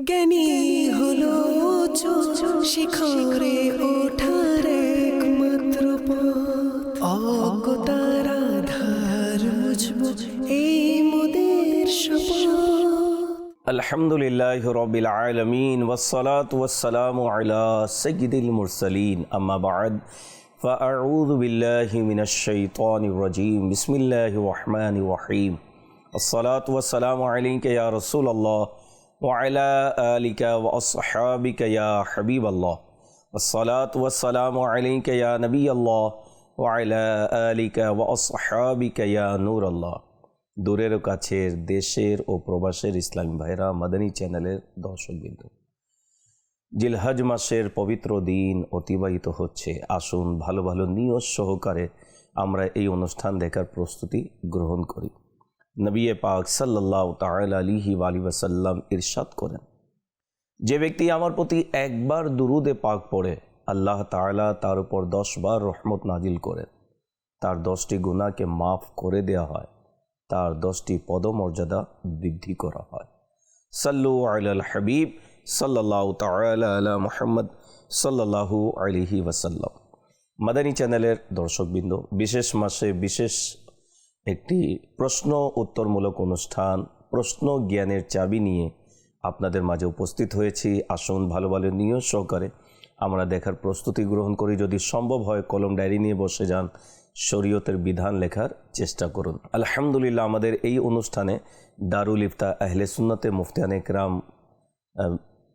জ্ঞানী হলো শিখরে ওঠার একমাত্র পথ। অজ্ঞতার আধার মুছবো এই মোদের শপথ। আলহামদুলিল্লাহি রাব্বিল আলামিন ওয়াসসালাতু ওয়াসসালামু আলা সাইয়্যিদিল মুরসালিন আম্মা বা'দ ফাআউযু বিল্লাহি মিনাশ শাইতানির রাজীম বিসমিল্লাহির রহমানির রহিম আসসালাতু ওয়াসসালামু আলাইকা ইয়া রাসূলুল্লাহ ওয়া আলা আলিকা ওয়া আসহাবিকা ইয়া হাবিবাল্লাহ আসসালাতু ওয়াসসালামু আলাইকা ইয়া নবিয়াল্লাহ ওয়া আলা আলিকা ওয়া আসহাবিকা ইয়া নূরাল্লাহ। দূরের কাছের দেশের ও প্রবাসের ইসলামী ভাইরা, মাদানী চ্যানেলের দর্শকবৃন্দ, জিলহজ মাসের পবিত্র দিন অতিবাহিত হচ্ছে। আসুন ভালো ভালো নিয়ত সহকারে আমরা এই অনুষ্ঠান দেখার প্রস্তুতি গ্রহণ করি। নবী পাক সাল্লাল্লাহু তাআলা আলাইহি ওয়াসাল্লাম ইরশাদ করেন, যে ব্যক্তি আমার প্রতি একবার দুরুদে পাক পড়ে আল্লাহ তাআলা তার উপর 10 বার রহমত নাজিল করেন, তার 10টি গুনাহকে মাফ করে দেয়া হয়, তার 10টি পদমর্যাদা বৃদ্ধি করা হয়। সাল্লু আলাল হাবিব সাল্লাল্লাহু তাআলা আলা মুহাম্মদ সাল্লাল্লাহু আলাইহি ওয়াসাল্লাম। মাদানী চ্যানেলের দর্শকবৃন্দ, বিশেষ মাসে বিশেষ একটি প্রশ্ন উত্তরমূলক অনুষ্ঠান প্রশ্ন জ্ঞানের চাবি নিয়ে আপনাদের মাঝে উপস্থিত হয়েছি। আসুন ভালো ভালো নিয়ত সহকারে আমরা দেখার প্রস্তুতি গ্রহণ করি। যদি সম্ভব হয় কলম ডায়েরি নিয়ে বসে যান, শরীয়তের বিধান লেখার চেষ্টা করুন। আলহামদুলিল্লাহ, আমাদের এই অনুষ্ঠানে দারুল ইফতা আহলে সুন্নতে মুফতিয়ানে কেরাম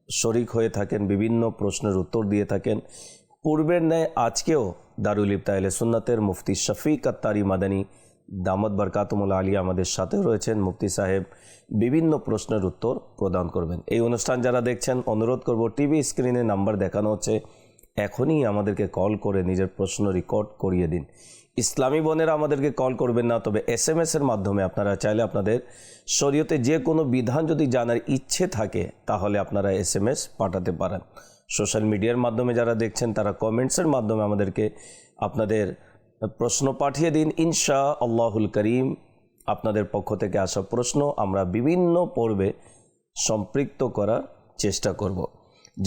শরিক হয়ে থাকেন, বিভিন্ন প্রশ্নের উত্তর দিয়ে থাকেন। পূর্বের ন্যায় আজকেও দারুল ইফতা আহলে সুন্নতের মুফতি শফিক আত্তারি মাদানী দামত বরকাতুল আলিয়া আমাদের সাথে রয়েছেন। মুফতি সাহেব বিভিন্ন প্রশ্নের উত্তর প্রদান করবেন। এই অনুষ্ঠান যারা দেখছেন, অনুরোধ করব, টিভি স্ক্রিনে নাম্বার দেখানো হচ্ছে, এখনই আমাদেরকে কল করে নিজের প্রশ্ন রেকর্ড করিয়ে দিন। ইসলামী বোনেরা আমাদেরকে কল করবেন না, তবে SMS-এর মাধ্যমে আপনারা চাইলে আপনাদের শরীয়তে যে কোনো বিধান যদি জানার ইচ্ছে থাকে তাহলে আপনারা SMS পাঠাতে পারেন। সোশ্যাল মিডিয়ার মাধ্যমে যারা দেখছেন তারা কমেন্টসের মাধ্যমে আমাদেরকে আপনাদের প্রশ্ন পাঠিয়ে দিন। ইনশা আল্লাহুল করিম আপনাদের পক্ষ থেকে আসা প্রশ্ন আমরা বিভিন্ন পর্বে সম্পৃক্ত করার চেষ্টা করব।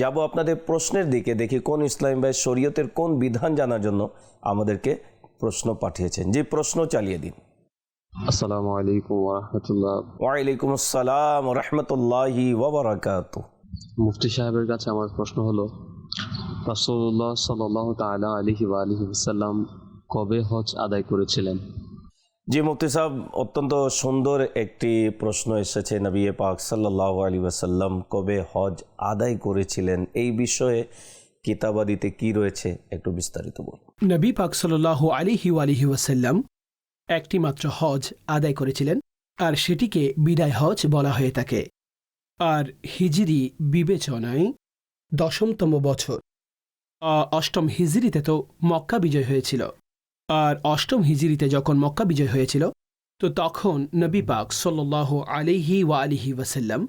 যাব আপনাদের প্রশ্নের দিকে, দেখি কোন ইসলামী ভাই শরীয়তের কোন বিধান জানার জন্য আমাদেরকে প্রশ্ন পাঠিয়েছেন। যে প্রশ্ন চালিয়ে দিন। আসসালামু আলাইকুম ওয়া রাহমাতুল্লাহ। ওয়ালাইকুম আসসালাম ওয়া রাহমাতুল্লাহি ওয়া বারাকাতুহু। মুফতি সাহেবের কাছে আমার প্রশ্ন হলো, রাসূলুল্লাহ সাল্লাল্লাহু তাআলা আলাইহি ওয়া আলিহি ওয়াসাল্লাম কবে হজ আদায় করেছিলেন? জি মুফতি সাহেব, অত্যন্ত সুন্দর একটি প্রশ্ন এসেছে। নবী পাক সাল্লাল্লাহু আলাইহি ওয়াসাল্লাম কবে হজ আদায় করেছিলেন, এই বিষয়ে কিতাবাদিতে কি রয়েছে একটু বিস্তারিত বলুন। নবী পাক সাল্লাল্লাহু আলাইহি ওয়াসাল্লাম একটি মাত্র হজ আদায় করেছিলেন, আর সেটিকে বিদায় হজ বলা হয়ে থাকে। আর হিজরি বিবেচনায় 10তম বছর, 8ম হিজরিতে তো মক্কা বিজয় হয়েছিল। আর 8ম হিজরিতে যখন মক্কা বিজয় হয়েছিল, তো তখন নবী পাক সাল্লাল্লাহু আলাইহি ওয়াসাল্লাম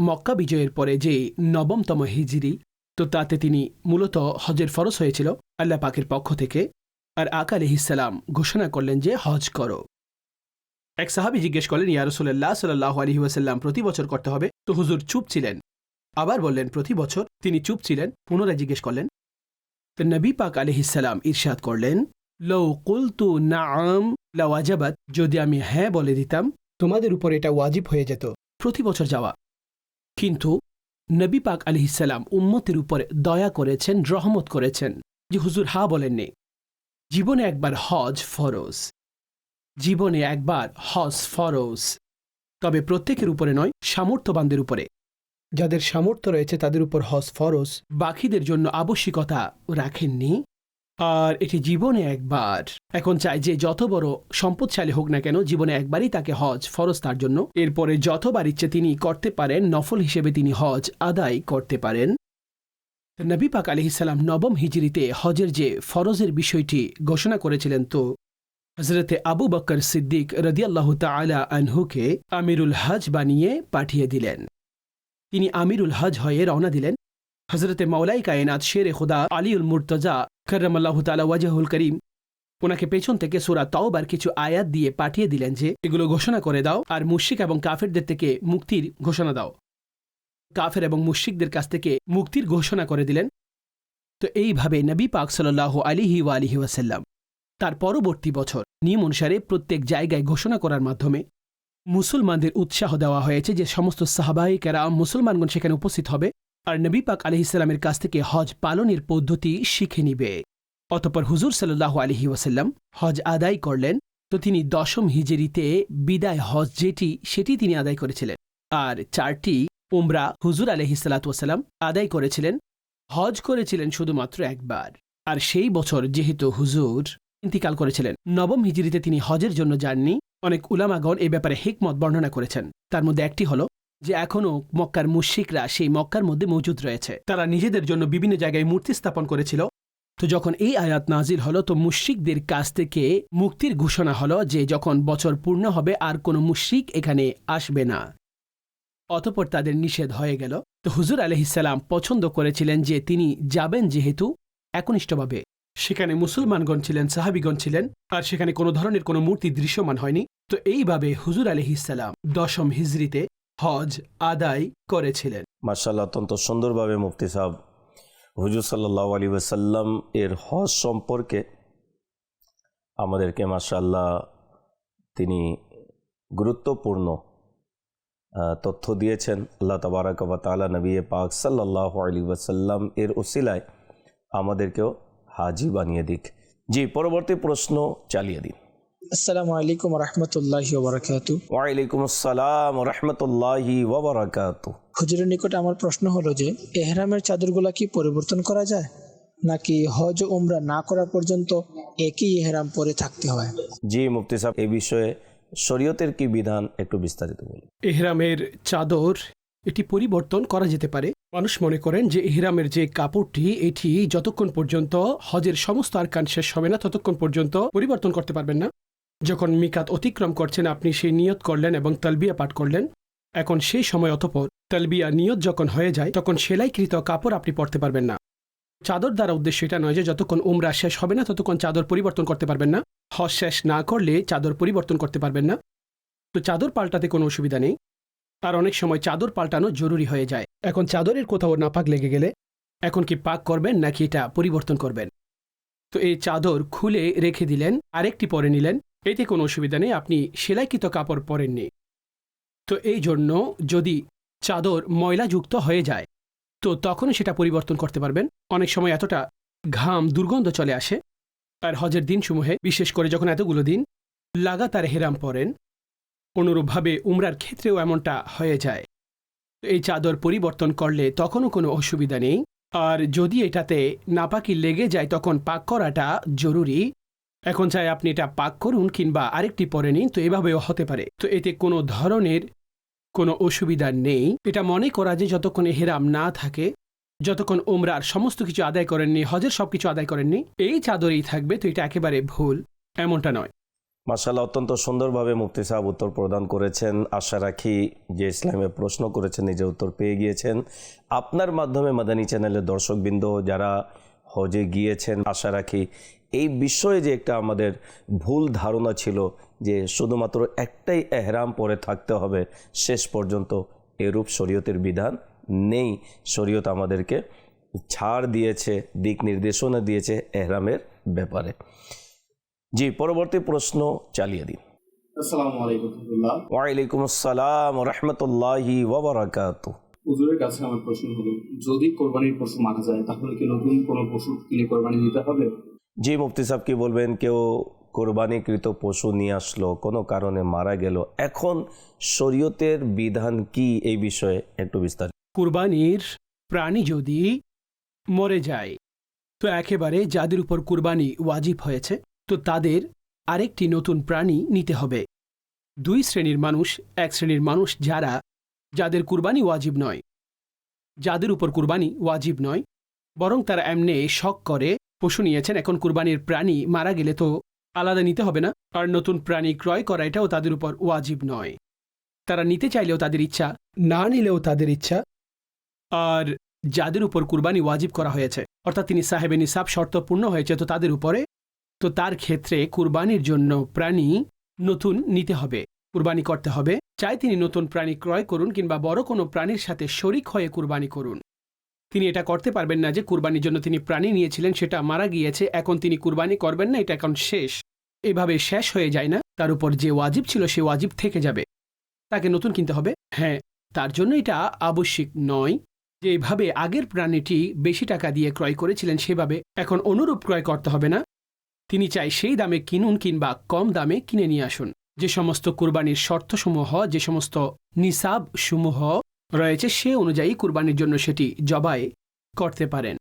মক্কা বিজয়ের পরে যে 9তম হিজরি, তো তাতে তিনি মূলত হজের ফরজ হয়েছিল আল্লাহ পাকের পক্ষ থেকে। আর আকা আলাইহিস সালাম ঘোষণা করলেন যে হজ করো। এক সাহাবী জিজ্ঞেস করলেন, ইয়া রাসূলুল্লাহ সাল্লাল্লাহু আলাইহি ওয়াসাল্লাম প্রতি বছর করতে হবে? তো হুজুর চুপ ছিলেন। আবার বললেন প্রতি বছর, তিনি চুপ ছিলেন। পুনরায় জিজ্ঞেস করলেন, তো নবী পাক আলাইহিস সালাম ইরশাদ করলেন, লাউ কুলতু নাআম লাওয়াজাবাত, যদি আমি হ্যাঁ বলে দিতাম তোমাদের উপর এটা ওয়াজিব হয়ে যেত প্রতি বছর যাওয়া। কিন্তু নবী পাক আলাইহিস সালাম উম্মতের উপর দয়া করেছেন, রহমত করেছেন যে হুজুর হ্যাঁ বলেননি। জীবনে একবার হজ ফরজ, জীবনে একবার হজ ফরজ, তবে প্রত্যেকের উপরে নয়, সামর্থ্যবানদের উপরে। যাদের সামর্থ্য রয়েছে তাদের উপর হজ ফরজ, বাকিদের জন্য আবশ্যিকতা রাখেননি। আর এটি জীবনে একবার। এখন চাই যে যত বড় সম্পদশালী হোক না কেন, জীবনে একবারই তাকে হজ ফরজ তার জন্য। এরপরে যতবার ইচ্ছে তিনি করতে পারেন, নফল হিসেবে তিনি হজ আদায় করতে পারেন। নবী পাক আলাইহিস সালাম 9ম হিজরিতে হজের যে ফরজের বিষয়টি ঘোষণা করেছিলেন, তো হযরতে আবু বকর সিদ্দিক রাদিয়াল্লাহু তাআলা আনহুকে আমিরুল হজ বানিয়ে পাঠিয়ে দিলেন। তিনি আমিরুল হজ হয়ে রওনা দিলেন। হযরতে মাওলাই কায়নাত শেরে খুদা আলীউল মুর্তজা কাররামাল্লাহু তাআলা ওয়াজহুল করিম ওনাকে পেছন থেকে সূরা তাওবার কিছু আয়াত দিয়ে পাঠিয়ে দিলেন যে এগুলো ঘোষণা করে দাও আর মুশরিক এবং কাফেরদের থেকে মুক্তির ঘোষণা দাও। কাফের এবং মুশরিকদের কাছ থেকে মুক্তির ঘোষণা করে দিলেন। তো এইভাবে নবী পাক সাল্লাল্লাহু আলাইহি ওয়াসাল্লাম তার পরবর্তী বছর নিয়ম অনুসারে প্রত্যেক জায়গায় ঘোষণা করার মাধ্যমে মুসলমানদের উৎসাহ দেওয়া হয়েছে যে সমস্ত সাহাবায়ে কেরাম মুসলমানগণ সেখানে উপস্থিত হবে আর নবী পাক আলাইহিস সালামের কাছ থেকে হজ পালনের পদ্ধতি শিখে নিবে। অতঃপর হুজুর সাল্লাল্লাহু আলাইহি ওয়াসাল্লাম হজ আদায় করলেন। তো তিনি 10ম হিজরিতে বিদায় হজ সেটি তিনি আদায় করেছিলেন। আর 4টি উমরা হুজুর আলাইহিস সালাতু ওয়াসাল্লাম আদায় করেছিলেন। হজ করেছিলেন শুধুমাত্র একবার। আর সেই বছর যেহেতু হুজুর ইন্তিকাল করেছিলেন, 9ম হিজরিতে তিনি হজের জন্য যাননি। অনেক উলামাগণ এই ব্যাপারে হিকমত বর্ণনা করেছেন। তার মধ্যে একটি হলো যে এখনও মক্কার মুশরিকরা সেই মক্কার মধ্যে মজুদ রয়েছে। তারা নিজেদের জন্য বিভিন্ন জায়গায় মূর্তি স্থাপন করেছিল। তো যখন এই আয়াত নাজিল হলো তো মুশরিকদের কাছ থেকে মুক্তির ঘোষণা হলো যে যখন বছর পূর্ণ হবে আর কোনো মুশরিক এখানে আসবে না। অতঃপর তাদের নিষেধ হয়ে গেল। তো হুজুর আলাইহিস সালাম পছন্দ করেছিলেন যে তিনি যাবেন যেহেতু একনিষ্ঠভাবে। সেখানে মুসলমানগণ ছিলেন, সাহাবীগণ ছিলেন, আর সেখানে কোনো ধরনের কোনো মূর্তি দৃশ্যমান হয়নি। তো এইভাবে হুজুর আলাইহিস সালাম 10ম হিজরিতে হজ আদায় করেছিলেন। মাশাআল্লাহ, অত্যন্ত সুন্দরভাবে মুফতি সাহেব হুজুর সাল্লাল্লাহু আলাইহি ওয়াসাল্লাম এর হজ সম্পর্কে আমাদেরকে মাশাআল্লাহ তিনি গুরুত্বপূর্ণ তথ্য দিয়েছেন। আল্লাহ তাবারাক ওয়া তাআলা নবী পাক সাল্লাল্লাহু আলাইহি ওয়াসাল্লাম এর উসিলায় আমাদেরকেও হাজি বানিয়ে দিক। জি, পরবর্তী প্রশ্ন চালিয়ে দিন। আসসালামু আলাইকুম রহমতুল্লাহি ওয়া বারাকাতুহু। ওয়ালাইকুম আসসালাম ওয়া রাহমাতুল্লাহি ওয়া বারাকাতুহু। হুজুরের নিকটে আমার প্রশ্ন হলো যে ইহরামের চাদরগুলো কি পরিবর্তন করা যায় নাকি হজ ও উমরা না করা পর্যন্ত একই ইহরাম পরে থাকতে হয়? জি মুফতি সাহেব, এই বিষয়ে শরীয়তের কি বিধান একটু বিস্তারিত বলুন। ইহরামের চাদর এটি পরিবর্তন করা যেতে পারে। মানুষ মনে করেন যে ইহরামের যে কাপড়টি এটি যতক্ষণ পর্যন্ত হজের সমস্ত আরকান শেষ হবে না ততক্ষণ পর্যন্ত পরিবর্তন করতে পারবেন না। যখন মিকাত অতিক্রম করছেন আপনি সেই নিয়ত করলেন এবং তালবিয়া পাঠ করলেন। এখন সেই সময় অতঃপর তালবিয়া নিয়ত যখন হয়ে যায় তখন সেলাইকৃত কাপড় আপনি পরতে পারবেন না। চাদর দ্বারা উদ্দেশ্য এটা নয় যে যতক্ষণ উমরা শেষ হবে না ততক্ষণ চাদর পরিবর্তন করতে পারবেন না। হজ শেষ না করলে চাদর পরিবর্তন করতে পারবেন না। তো চাদর পাল্টাতে কোনো অসুবিধা নেই। আর অনেক সময় চাদর পাল্টানো জরুরি হয়ে যায়। এখন চাদরের কোথাও নাপাক লেগে গেলে এখন কি পাক করবেন নাকি এটা পরিবর্তন করবেন? তো এই চাদর খুলে রেখে দিলেন, আরেকটি পরে নিলেন, এতে কোনো অসুবিধা নেই, আপনি সেলাইকৃত কাপড় পরেননি। তো এই জন্য যদি চাদর ময়লাযুক্ত হয়ে যায় তো তখন সেটা পরিবর্তন করতে পারবেন। অনেক সময় এতটা ঘাম দুর্গন্ধ চলে আসে। আর হজের দিনসমূহে বিশেষ করে যখন এতগুলো দিন লাগাতার হেরাম পরেন, অনুরূপভাবে উমরার ক্ষেত্রেও এমনটা হয়ে যায়। তো এই চাদর পরিবর্তন করলে তখনও কোনো অসুবিধা নেই। আর যদি এটাতে নাপাকি লেগে যায় তখন পাক করাটা জরুরি। এখন চাই আপনি এটা পাক করুন কিংবা আরেকটি পরে নিন, তো এভাবেও হতে পারে। তো এতে কোনো ধরনের কোনো অসুবিধা নেই। এটা মনে করা যে যতক্ষণ হেরাম না থাকে, যতক্ষণ উমরার সমস্ত কিছু আদায় করেননি, হজের সব কিছু আদায় করেননি, এই চাদরেই থাকবে, তো এটা একেবারে ভুল, এমনটা নয়। মাশাআল্লাহ, অত্যন্ত সুন্দরভাবে মুফতি সাহেব উত্তর প্রদান করেছেন। আশা রাখি যে ইসলামে প্রশ্ন করেছেন নিজে উত্তর পেয়ে গিয়েছেন। আপনার মাধ্যমে মাদানী চ্যানেলের দর্শকবৃন্দ যারা হজে গিয়েছেন, আশা রাখি এই বিষয়ে যে একটা আমাদের ভুল ধারণা ছিল যে শুধুমাত্র একটাই এহরাম পরে থাকতে হবে শেষ পর্যন্ত, এরূপ শরীয়তের বিধান নেই। শরীয়ত আমাদেরকে ছাড় দিয়েছে, দিক নির্দেশনা দিয়েছে এহরামের ব্যাপারে। জি, পরবর্তী প্রশ্ন চালিয়ে দিন। আসসালামু আলাইকুম রাহমাতুল্লাহ। ওয়ালাইকুম আসসালাম ওয়া রাহমাতুল্লাহি ওয়া বারাকাতুহু। হুজুরের কাছে আমার প্রশ্ন হলো, যদি কোরবানির পশু মারা যায় তাহলে কি নতুন কোনো পশু কিনে কোরবানি দিতে হবে? জি মুফতি সাহেব, কি বলবেন? কেউ কোরবানিকৃত পশু নিয়ে আসলো, কোনো কারণে মারা গেল, এখন শরীয়তের বিধান কি এই বিষয়ে একটু বিস্তারিত। কুরবানির প্রাণী যদি মরে যায় তো একেবারে যাদের উপর কুরবানি ওয়াজিব হয়েছে তো তাদের আরেকটি নতুন প্রাণী নিতে হবে। দুই শ্রেণীর মানুষ, এক শ্রেণীর মানুষ যাদের কুরবানি ওয়াজিব নয়, যাদের উপর কুরবানি ওয়াজিব নয়, বরং তারা এমনি শখ করে পশু নিয়েছেন, এখন কুরবানির প্রাণী মারা গেলে তো আলাদা নিতে হবে না, আর নতুন প্রাণী ক্রয় করা এটাও তাদের উপর ওয়াজিব নয়। তারা নিতে চাইলেও তাদের ইচ্ছা, না নিলেও তাদের ইচ্ছা। আর যাদের উপর কুরবানি ওয়াজিব করা হয়েছে অর্থাৎ তিনি সাহেবে নিসাব শর্ত পূর্ণ হয়েছে তো তাদের উপরে, তো তার ক্ষেত্রে কুরবানির জন্য প্রাণী নতুন নিতে হবে, কুরবানি করতে হবে। চায় তিনি নতুন প্রাণী ক্রয় করুন কিংবা বড় কোনো প্রাণীর সাথে শরিক হয়ে কুরবানি করুন। তিনি এটা করতে পারবেন না যে কুরবানির জন্য তিনি প্রাণী নিয়েছিলেন সেটা মারা গিয়েছে, এখন তিনি কুরবানি করবেন না, এটা এখন শেষ। এভাবে শেষ হয়ে যায় না, তার উপর যে ওয়াজিব ছিল সে ওয়াজিব থেকে যাবে, তাকে নতুন কিনতে হবে। হ্যাঁ, তার জন্য এটা আবশ্যিক নয় যে এইভাবে আগের প্রাণীটি বেশি টাকা দিয়ে ক্রয় করেছিলেন সেভাবে এখন অনুরূপ ক্রয় করতে হবে না। তিনি চাই সেই দামে কিনুন কিংবা কম দামে কিনে নিয়ে আসুন। যে সমস্ত কুরবানির শর্তসমূহ, যে সমস্ত নিসাবসমূহ রয়েছে সে অনুযায়ী কুরবানির জন্য সেটি জবাই করতে পারেন।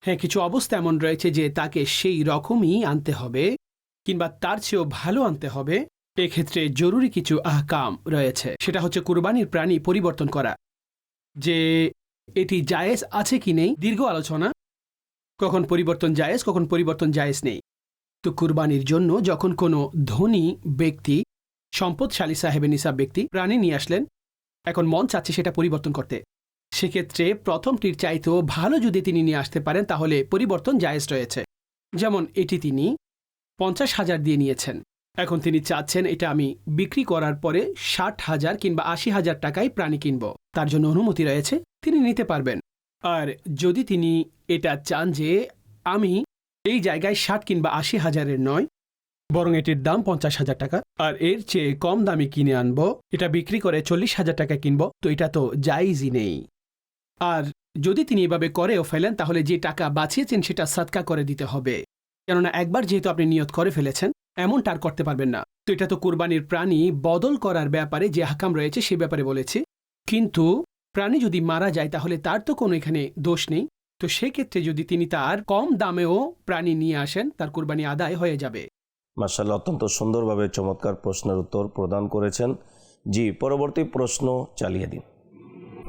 হ্যাঁ, কিছু অবস্থা এমন রয়েছে যে তাকে সেই রকমই আনতে হবে কিংবা তার চেয়েও ভালো আনতে হবে। এক্ষেত্রে জরুরি কিছু আহকাম রয়েছে, সেটা হচ্ছে কুরবানির প্রাণী পরিবর্তন করা, যে এটি জায়েজ আছে কি নেই। দীর্ঘ আলোচনা, কখন পরিবর্তন জায়েজ কখন পরিবর্তন জায়েজ নেই। তো কুরবানির জন্য যখন কোনো ধনী ব্যক্তি, সম্পদশালী সাহেবে নিসাব ব্যক্তি প্রাণী নিয়ে আসলেন, এখন মন চাচ্ছে সেটা পরিবর্তন করতে, সেক্ষেত্রে প্রথমটির চাইতেও ভালো যদি তিনি নিয়ে আসতে পারেন তাহলে পরিবর্তন জায়েজ রয়েছে। যেমন এটি তিনি 50,000 দিয়ে নিয়েছেন, এখন তিনি চাচ্ছেন এটা আমি বিক্রি করার পরে 60,000 কিংবা 80,000 টাকায় প্রাণী কিনব, তার জন্য অনুমতি রয়েছে, তিনি নিতে পারবেন। আর যদি তিনি এটা চান যে আমি এই জায়গায় 60 কিংবা 80,000-এর নয়, বরং এটির দাম 50,000 টাকা আর এর চেয়ে কম দামে কিনে আনবো, এটা বিক্রি করে 40,000 টাকা কিনব, তো এটা তো জায়েজই নেই। আর যদি তিনি এভাবে করেও ফেলেন তাহলে যে টাকা বাঁচিয়েছেন সেটা সাদকা করে দিতে হবে, কেননা একবার যেহেতু আপনি নিয়ত করে ফেলেছেন এমনটা আর করতে পারবেন না। তো এটা তো কুরবানির প্রাণী বদল করার ব্যাপারে যে হাকাম রয়েছে সে ব্যাপারে বলেছি, কিন্তু প্রাণী যদি মারা যায় তাহলে তার তো কোনো এখানে দোষ নেই। তো সেক্ষেত্রে যদি তিনি তার কম দামেও প্রাণী নিয়ে আসেন তার কুরবানি আদায় হয়ে যাবে। মাশাআল্লাহ, অত্যন্ত সুন্দরভাবে চমৎকার প্রশ্নের উত্তর প্রদান করেছেন। জি, পরবর্তী প্রশ্ন চালিয়ে দিন।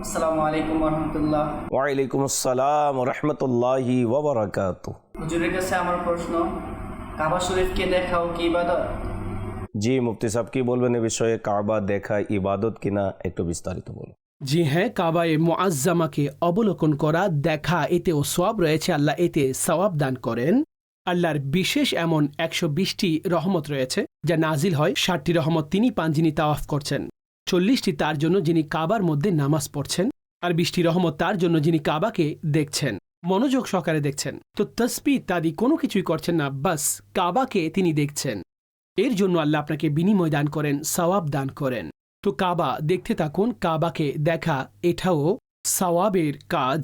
আসসালামু আলাইকুম রহমতুল্লাহ। ওয়ালাইকুম আসসালাম রাহমাতুল্লাহি ওয়া বারাকাতুহু। হুজুরের কাছে আমার প্রশ্ন, কাবা শরীফকে দেখাও কি ইবাদত? জি, মুফতি সাহেব কি বলবেন এ বিষয়ে? কাবা দেখা ইবাদত কিনা, একটু বিস্তারিত বলুন। জি হ্যাঁ, কাবায়ে মুআজ্জামাকে অবলোকন করা, দেখা, এতেও সওয়াব রয়েছে, আল্লাহ এতে সওয়াব দান করেন। আল্লাহর বিশেষ এমন 120টি রহমত রয়েছে যা নাজিল হয়। 60টি রহমত তিনি পান যিনি তাওয়াফ করছেন, 40টি তার জন্য যিনি কাবার মধ্যে নামাজ পড়ছেন, আর 20টি রহমত তার জন্য যিনি কাবাকে দেখছেন, মনোযোগ সহকারে দেখছেন। তো তসবিহ ইত্যাদি কোনো কিছুই করছেন না, বাস কাবাকে তিনি দেখছেন। এর জন্য আল্লাহ আপনাকে বিনিময় দান করেন, সওয়াব দান করেন। তো কাবা দেখতে থাকুন, কাবাকে দেখা এটাও সওয়াবের কাজ।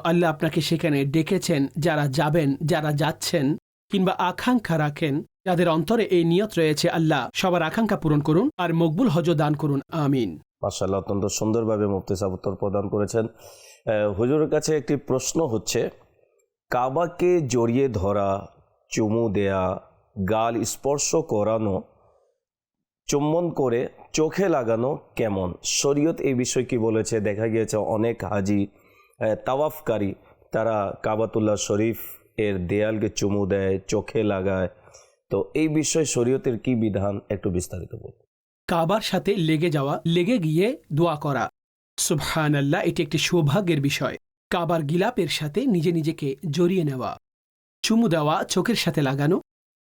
আল্লাহ আপনাকে সেখানে ডেকেছেন, যারা যাবেন, যারা যাচ্ছেন কিংবা আকাঙ্ক্ষা রাখেন, যাদের অন্তরে এই নিয়ত রয়েছে, আল্লাহ সবার আকাঙ্ক্ষা পূরণ করুন আর মকবুল হজ দান করুন, আমিন। মাশাআল্লাহ, অত্যন্ত সুন্দরভাবে মুফতি সাহেব উত্তর প্রদান করেছেন। হুজুরের কাছে একটি প্রশ্ন হচ্ছে, কাবাকে জড়িয়ে ধরা, চুমু দেয়া, গাল স্পর্শ করানো, চুম্বন করে চোখে লাগানো কেমন? শরীয়ত এই বিষয় কি বলেছে? দেখা গিয়েছে অনেক হাজি তাওয়াফকারী তারা কাবাতুল্লাহ শরীফ এর দেয়ালকে চুমু দেয়, চোখে লাগায়, তো এই বিষয়ে শরীয়তের কি বিধান, একটু বিস্তারিত বলুন। কাবার সাথে লেগে যাওয়া, লেগে গিয়ে দোয়া করা, সুবহানাল্লাহ, এটি একটি সৌভাগ্যের বিষয়। কাবার গিলাপের সাথে নিজেকে জড়িয়ে নেওয়া, চুমু দেওয়া, চোখের সাথে লাগানো,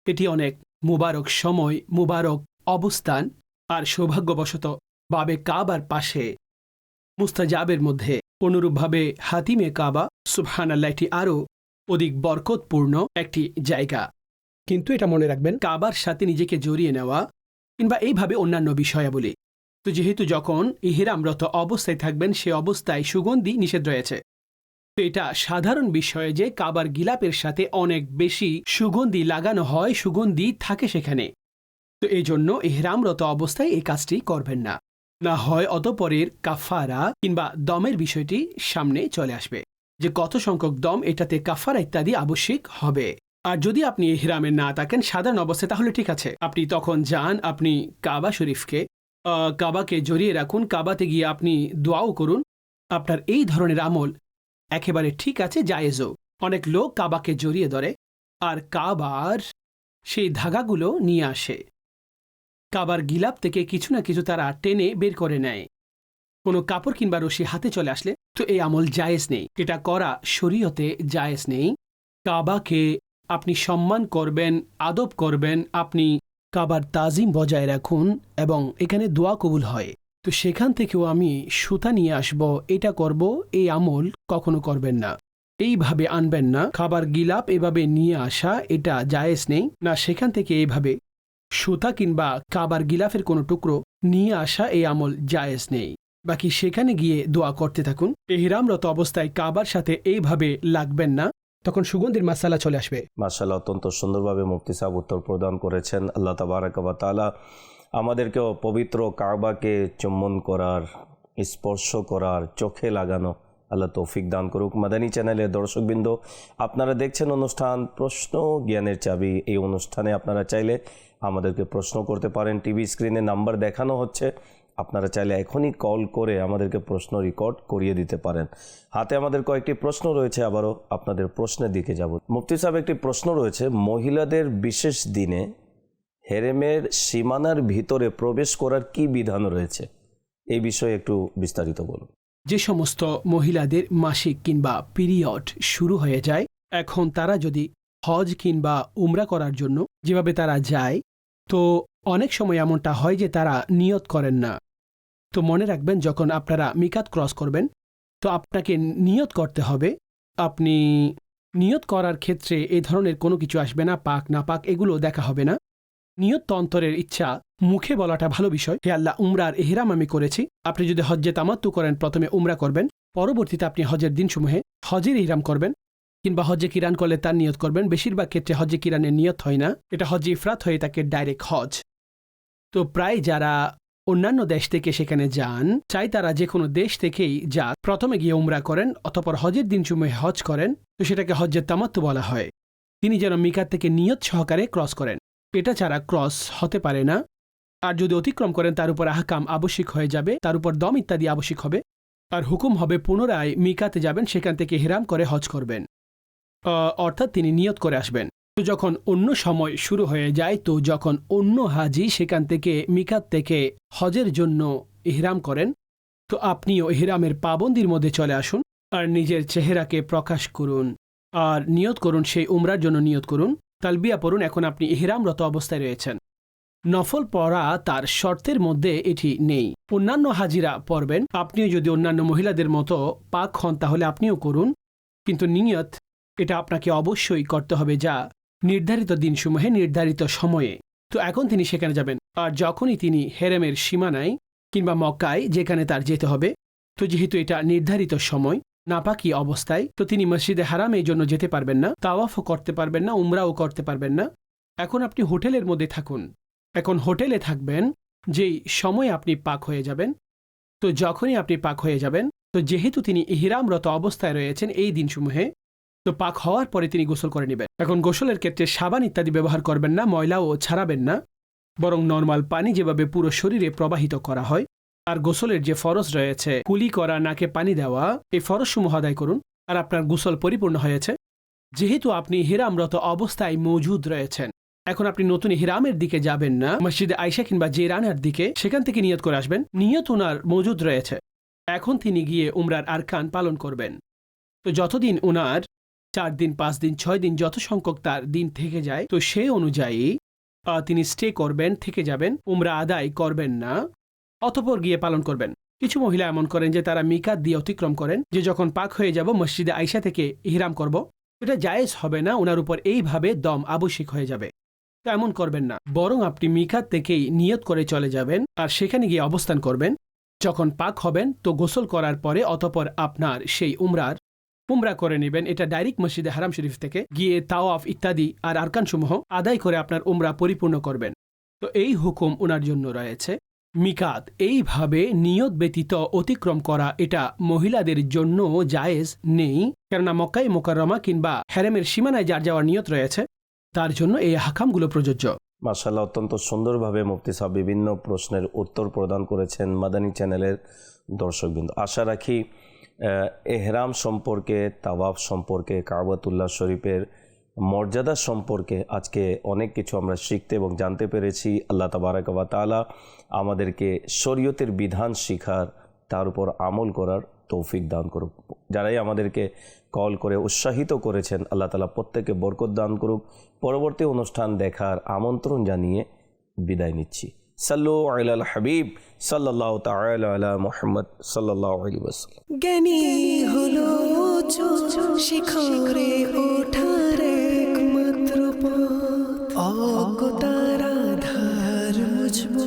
এটি অনেক মুবারক সময়, মুবারক অবস্থান। আর সৌভাগ্যবশত বাবে কাবার পাশে মুস্তাজাবের মধ্যে অনুরূপভাবে হাতিমে কাবা, সুবহানাল্লাহ, এটি আরও অধিক বরকতপূর্ণ একটি জায়গা। কিন্তু এটা মনে রাখবেন, কাবার সাথে নিজেকে জড়িয়ে নেওয়া কিংবা এইভাবে অন্যান্য বিষয়াবলী, তো যেহেতু যখন ইহরামরত অবস্থায় থাকবেন সে অবস্থায় সুগন্ধি নিষেধ রয়েছে, তো এটা সাধারণ বিষয় যে কাবার গিলাপের সাথে অনেক বেশি সুগন্ধি লাগানো হয়, সুগন্ধি থাকে সেখানে। তো এই জন্য ইহরামরত অবস্থায় এই কাজটি করবেন না, না হয় অতঃপরের কাফারা কিংবা দমের বিষয়টি সামনে চলে আসবে যে কত সংখ্যক দম, এটাতে কাফারা ইত্যাদি আবশ্যিক হবে। আর যদি আপনি ইহরামে না থাকেন সাধারণ অবস্থায় তাহলে ঠিক আছে, আপনি তখন যান, আপনি কাবা শরীফকে, কাবাকে জড়িয়ে রাখুন, কাবাতে গিয়ে আপনি দোয়াও করুন, আপনার এই ধরনের আমল একেবারে ঠিক আছে, জায়েজও। অনেক লোক কাবাকে জড়িয়ে ধরে আর কাবার সেই ধাগাগুলো নিয়ে আসে, কাবার গিলাপ থেকে কিছু না কিছু তারা টেনে বের করে নেয়, কোনো কাপড় কিংবা রশি হাতে চলে আসলে, তো এই আমল জায়েজ নেই, এটা করা শরীয়তে জায়েজ নেই। কাবাকে আপনি সম্মান করবেন, আদব করবেন, আপনি কাবার তাজিম বজায় রাখুন এবং এখানে দোয়া কবুল হয়। তো সেখান থেকেও আমি সুতা নিয়ে আসব, এটা করব, এই আমল কখনো করবেন না। এইভাবে আনবেন না। খাবার গিলাপ এভাবে নিয়ে আসা এটা জায়েজ নেই না। সেখান থেকে এইভাবে সুতা কিংবা খাবার গিলাফের কোনো টুকরো নিয়ে আসা এই আমল জায়েজ নেই। বাকি সেখানে গিয়ে দোয়া করতে থাকুন। ইহরামরত অবস্থায় কাবার সাথে এইভাবে লাগবেন না, তখন সুগন্ধির মাসালা চলে আসবে। মাশাআল্লাহ, অত্যন্ত সুন্দরভাবে মুফতি সাহেব উত্তর প্রদান করেছেন। আল্লাহ তাবারাক ওয়া তাআলা আমাদেরকেও পবিত্র কাবাকে চুম্বন করার, স্পর্শ করার, চোখে লাগানো আল্লাহ তৌফিক দান করুক। মাদানী চ্যানেলের দর্শকবৃন্দ, আপনারা দেখছেন অনুষ্ঠান প্রশ্ন জ্ঞানের চাবি। এই অনুষ্ঠানে আপনারা চাইলে আমাদেরকে প্রশ্ন করতে পারেন। টিভি স্ক্রিনে নাম্বার দেখানো হচ্ছে, আপনারা চাইলে এখনই কল করে আমাদেরকে প্রশ্ন রেকর্ড করিয়ে দিতে পারেন। হাতে আমাদের কয়েকটি প্রশ্ন রয়েছে, আবারও আপনাদের প্রশ্নের দিকে যাব। মুফতি সাহেব, একটি প্রশ্ন রয়েছে, মহিলাদের বিশেষ দিনে হেরেমের সীমানার ভিতরে প্রবেশ করার কি বিধান রয়েছে, এই বিষয়ে একটু বিস্তারিত বলুন। যে সমস্ত মহিলাদের মাসিক কিংবা পিরিয়ড শুরু হয়ে যায়, এখন তারা যদি হজ কিংবা উমরা করার জন্য যেভাবে তারা যায়, তো অনেক সময় এমনটা হয় যে তারা নিয়ত করেন না। তো মনে রাখবেন, যখন আপনারা মিকাত ক্রস করবেন, তো আপনাকে নিয়ত করতে হবে। আপনি নিয়ত করার ক্ষেত্রে এই ধরনের কোনো কিছু আসবে না, পাক না পাক এগুলো দেখা হবে না। নিয়ত তো অন্তরের ইচ্ছা, মুখে বলাটা ভালো বিষয়। হে আল্লাহ, উমরার এহরাম আমি করেছি। আপনি যদি হজ্জে তামাত্তু করেন, প্রথমে উমরা করবেন, পরবর্তীতে আপনি হজের দিনসমূহে হজের ইহরাম করবেন, কিংবা হজ্জে কিরান করলে তার নিয়ত করবেন। বেশিরভাগ ক্ষেত্রে হজ্জে কিরানের নিয়ত হয় না, এটা হজ্জে ইফরাত হয়ে থাকে ডাইরেক্ট হজ। তো প্রায় যারা অন্যান্য দেশ থেকে সেখানে যান, চাই তারা যে কোনো দেশ থেকেই যাক, প্রথমে গিয়ে উমরা করেন, অতঃপর হজের দিনসমূহে হজ করেন, তো সেটাকে হজ্জের তামাত্তু বলা হয়। তিনি যেন মিকাত থেকে নিয়ত সহকারে ক্রস করেন, এটা ছাড়া ক্রস হতে পারে না। আর যদি অতিক্রম করেন, তার উপর আহকাম আবশ্যিক হয়ে যাবে, তার উপর দম ইত্যাদি আবশ্যিক হবে। আর হুকুম হবে পুনরায় মিকাতে যাবেন, সেখান থেকে হিরাম করে হজ করবেন, অর্থাৎ তিনি নিয়ত করে আসবেন। তো যখন অন্য সময় শুরু হয়ে যায়, তো যখন অন্য হাজি সেখান থেকে মিকাত থেকে হজের জন্য ইহরাম করেন, তো আপনিও ইহরামের পাবন্দির মধ্যে চলে আসুন আর নিজের চেহারাকে প্রকাশ করুন আর নিয়ত করুন, সেই উমরার জন্য নিয়ত করুন, তালবিয়া পড়ুন। এখন আপনি ইহরামরত অবস্থায় রয়েছেন। নফল পড়া তার শর্তের মধ্যে এটি নেই। অন্যান্য হাজিরা পড়বেন, আপনিও যদি অন্যান্য মহিলাদের মতো পাক হন তাহলে আপনিও করুন, কিন্তু নিয়ত এটা আপনাকে অবশ্যই করতে হবে, যা নির্ধারিত দিনসমূহে নির্ধারিত সময়ে। তো এখন তিনি সেখানে যাবেন, আর যখনই তিনি হেরেমের সীমানায় কিংবা মক্কায় যেখানে তার যেতে হবে, তো যেহেতু এটা নির্ধারিত সময়, নাপাকি অবস্থায়, তো তিনি মসজিদে হারামে এই জন্য যেতে পারবেন না, তাওয়াফও করতে পারবেন না, উমরাও করতে পারবেন না। এখন আপনি হোটেলের মধ্যে থাকুন, এখন হোটেলে থাকবেন যেই সময় আপনি পাক হয়ে যাবেন। তো যখনই আপনি পাক হয়ে যাবেন, তো যেহেতু তিনি ইহরামরত অবস্থায় রয়েছেন এই দিনসমূহে, তো পাক হওয়ার পরে তিনি গোসল করে নেবেন। এখন গোসলের ক্ষেত্রে সাবান ইত্যাদি ব্যবহার করবেন না, ময়লাও ছাড়াবেন না, বরং নর্মাল পানি যেভাবে পুরো শরীরে প্রবাহিত করা হয়। আর গোসলের যে ফরজ রয়েছে, কুলি করা, নাকে পানি দেওয়া, এই ফরজসমূহ আদায় করুন, আর আপনার গোসল পরিপূর্ণ হয়েছে। যেহেতু আপনি ইহরামরত অবস্থায় মজুদ রয়েছেন, এখন আপনি নতুন ইহরামের দিকে যাবেন না, মসজিদে আয়েশা কিংবা জিরানার দিকে, সেখান থেকে নিয়ত করে আসবেন। নিয়ত ওনার মজুদ রয়েছে, এখন তিনি গিয়ে উমরার আরকান পালন করবেন। তো যতদিন ওনার 4 দিন, 5 দিন, 6 দিন যত সংখ্যক তার দিন থেকে যায়, তো সেই অনুযায়ী তিনি স্টে করবেন, থেকে যাবেন, উমরা আদায় করবেন না, অতঃপর গিয়ে পালন করবেন। কিছু মহিলা এমন করেন যে তারা মিকাত দিয়ে অতিক্রম করেন, যে যখন পাক হয়ে যাব মসজিদে আয়েশা থেকে ইহরাম করব, এটা জায়েজ হবে না, ওনার উপর এইভাবে দম আবশ্যিক হয়ে যাবে। তো এমন করবেন না, বরং আপনি মিকাত থেকেই নিয়ত করে চলে যাবেন আর সেখানে গিয়ে অবস্থান করবেন। যখন পাক হবেন, তো গোসল করার পরে অতঃপর আপনার সেই উমরা করে নেবেন। এটা ডাইরেক্ট মসজিদে হারাম শরীফ থেকে গিয়ে তাওয়াফ ইত্যাদি আর আরকানসমূহ আদায় করে আপনার উমরা পরিপূর্ণ করবেন। তো এই হুকুম ওনার জন্য রয়েছে। মিকাত এইভাবে নিয়ত ব্যতীত অতিক্রম করা এটা মহিলাদের জন্য জায়েজ নেই, কেননা মক্কায় মুকাররমা কিংবা হেরেমের সীমানায় যার যাওয়ার নিয়ত রয়েছে, তার জন্য এই হাকামগুলো প্রযোজ্য। মাশাআল্লাহ, অত্যন্ত সুন্দরভাবে মুফতি সাহেব বিভিন্ন প্রশ্নের উত্তর প্রদান করেছেন মাদানী চ্যানেলের দর্শকবৃন্দ। আশা রাখি এহরাম সম্পর্কে, তাওয়াফ সম্পর্কে, কাবাতুল্লাহ শরীফের মর্যাদা সম্পর্কে আজকে অনেক কিছু আমরা শিখতে এবং জানতে পেরেছি। আল্লাহ তাবারাক ওয়া তাআলা আমাদেরকে শরীয়তের বিধান শিখার, তার উপর আমল করার তৌফিক দান করুক। যারাই আমাদেরকে কল করে উৎসাহিত করেছেন, আল্লাহ তাআলা প্রত্যেককে বরকত দান করুক। পরবর্তী অনুষ্ঠান দেখার আমন্ত্রণ জানিয়ে বিদায় নিচ্ছি। সাল্লু আলাল হাবিব সাল্লাল্লাহু তাআলা আলা মুহাম্মদ সাল্লাল্লাহু আলাইহি ওয়াসাল্লাম। জ্ঞানী হলো শিখরে ওঠার একমাত্র পথ, অজ্ঞতার আধার মুছবো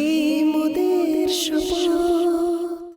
এই মোদের শপথ।